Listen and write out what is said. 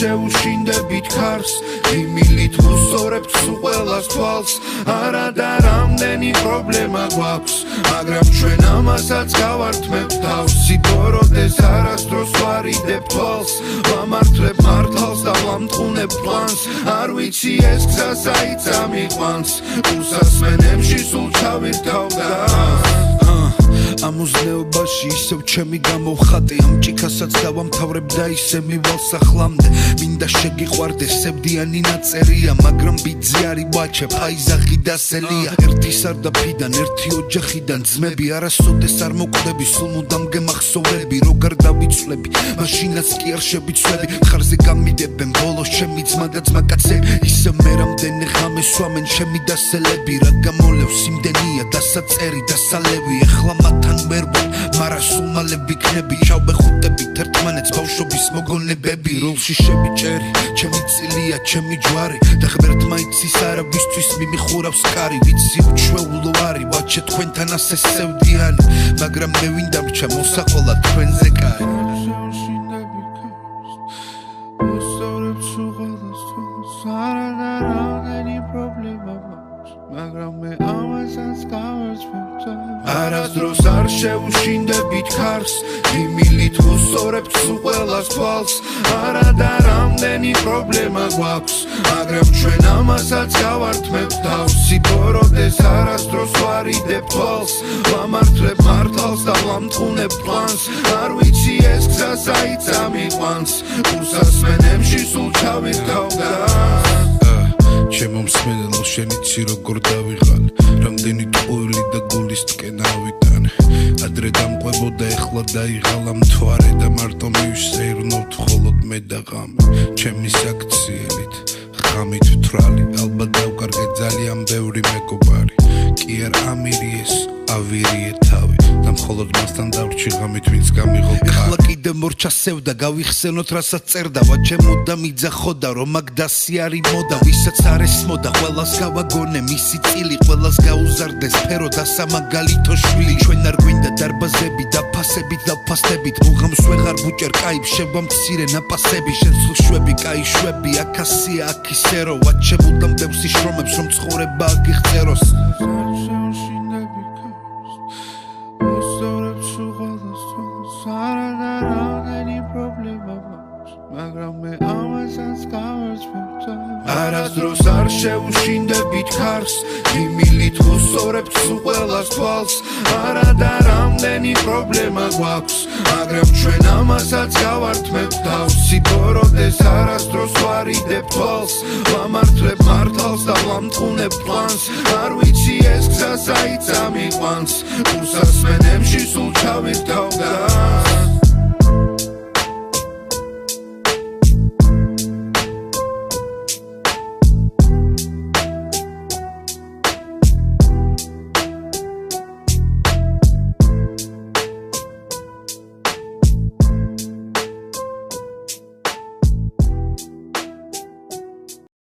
შეუშინდებით ქარს იმილით ვუსწორებთ სულ ყველას თვალს არა და რამდენი პრობლემა გვაქვს მაგრამ ჩვენ ამასაც გავართმევთ თავს სიბოროდეს არასდროს ვარიდებ თვალს ვამართლებ მართალს და ვამტყუნებ პლანს არ ვიცი ეს გზა საით ამიყვანს უსასმენებში სულ ჩავირთავ და ამოზნეობაში ისევ ჩემი გამოვხატე ამ ჭიქასაც დავამთავრებ და ისე მივალ სახლამდე მინდა შეგიყვარდეს სევდიანი ნაწერია მაგრამ ბიძი არის ვაჩე ფაიზაღი და სელია ერთი სარდაფიდან ერთი ოჯახიდან ძმები არასოდეს არ მოკვდები სულ მუდამ გემახსოვრები როგარ დავიცვლები მაშინაც კი არ შევიცვლები ხარზე გამიდებენ ბოლოს ჩემი ძმა და ძმაკაცები ისე მე რამდენი ღამე სვამენ ჩემი დასელები რა გამოლევს იმდენია დასაწერი დასალევი ეხლა მათთან მარა სულ მალე ვიქნები ჩავბეხუტებით ერთმანეთს ბავშვობის მოგონებები როლში შევიჭერი ჩემი წილია ჩემი ჯვარი და ღმერთმა იცის არავისთვის მიმიხურავს კარი ვიცი უჩვეულო არის ვაჩე თქვენთან ასე სევდიანი მაგრამ მე ვინ დამრჩა მოსაყოლა თქვენზე კარი მაგრამ მე ამასაც გავარცხევ არასდროს არ შეუშინდებით ქარს იმილით ვუსწორებთ სულ ყველას თვალს არა და რამდენი პრობლემა გვაქვს მაგრამ ჩვენ ამასაც გავართმევთ თავს სიბოროდეს არასდროს ვარიდებ თვალს ვამართლებ მართალს და ვამტყუნებ პლანს არ ვიცი ეს გზა საით ამიყვანს უსასმენებში სულ ჩავირთავ და ჩემო მსმენელო შენ იცი როგორ დავიღალე რამდენი ტყუილი და გულის ტკენა ავიტანე ადრე დამყვებოდა ეხლა დაიღალა მთვარე და მარტო მივსეირნობთ მხოლოდ მე და ღამე ჩემი საქციელით ღამით ვთვრალი ალბათ დავკარგე ძალიან ბევრი მეგობარი კი არ ამირიეს ავირიე თავი და მხოლოდ მასთან დავრჩი ღამით ვინც გამიღო ეხლა კიდე მორჩასევდა გავიხსენოთ რასაც წერდა ვაჩემოდა მიძახოდა რომ აქ დასი არის მოდა ვისაც არ ესმოდა ყველას გავაგონე მისი წილი ყველას გაუზარდეს სფერო და სამაგალითო შვილი ჩვენ არ გვინდა დარბაზები და ფასებით და ფასტებით მუღამს ვეღარ ბუჭერ კაი შევა მცირე ნაპასები შენ სულ შვები კაი შვები აქასია აქ ისერო ვაჩემოდა მდევს შრომებს რომ ცხოვრება აგიღწეროს მაგრამ მე ამასაც გავარცხევ არასდროს არ შეუშინდებით ქარს იმილით ვუსწორებთ სულ ყველას თვალს არა და რამდენი პრობლემა გვაქვს მაგრამ ჩვენ ამასაც გავართმევთ თავს სიბოროდეს არასდროს ვარიდებ თვალს ვამართლებ მართალს და ვამტყუნებ პლანს არ ვიცი ეს გზა საით ამიყვანს უსასმენებში